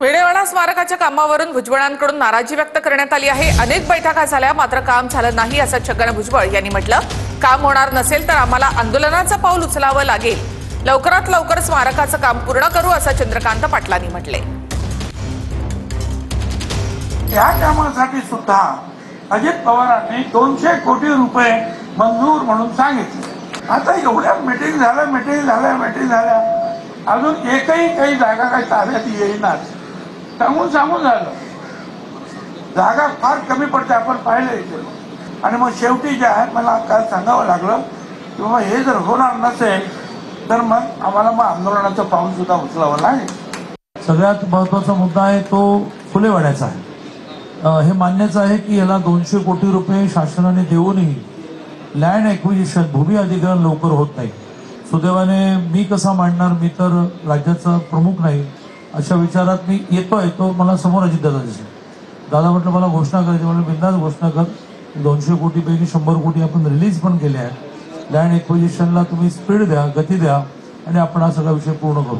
भिडेवाडा स्मारकाच्या कामावरून भुजबळांकडून नाराजी व्यक्त करण्यात आली आहे। अनेक बैठका झाल्या मात्र काम झालं नाही असं छगन भुजबळ यांनी म्हटलं। काम होणार नसेल तर आम्हाला आंदोलनाचं पाऊल उचलावं लागेल। लवकरात लवकर स्मारकाचं काम पूर्ण करू असं चंद्रकांत पाटलांनी म्हटले। या कामासाठी सुद्धा अजित पवारांनी 200 कोटी रुपये मंजूर म्हणून सांगितले। आता एवढ्या मीटिंग झाल्या अजून एकही काही जागा काही ताब्यात येईनाच। सांगून झालं जागा फार कमी पडते, आपण पाहिलं इथे। आणि मग शेवटी जे आहे मला काल सांगावं लागलं की बाबा हे जर होणार नसेल तर मग आम्हाला आंदोलनाचं पाऊल सुद्धा उचलावं लागेल। सगळ्यात महत्वाचा मुद्दा आहे तो फुलेवाड्याचा आहे। हे मान्यच आहे की याला 200 कोटी रुपये शासनाने देऊनही लँड ॲक्विजिशन भूमी अधिग्रहण लवकर होत नाही। सुदैवाने मी कसा मांडणार, मी तर राज्याचा प्रमुख नाही, अशा विचारात मी येतोय। तो मला समोर अजितदादा दिसले। दादा म्हटलं मला घोषणा करायची, म्हटलं बिंदास घोषणा कर। 200 कोटीपैकी 100 कोटी आपण रिलीज पण केले आहेत। लँड ॲक्विजिशनला तुम्ही स्पीड द्या, गती द्या आणि आपण हा सगळा विषय पूर्ण करू।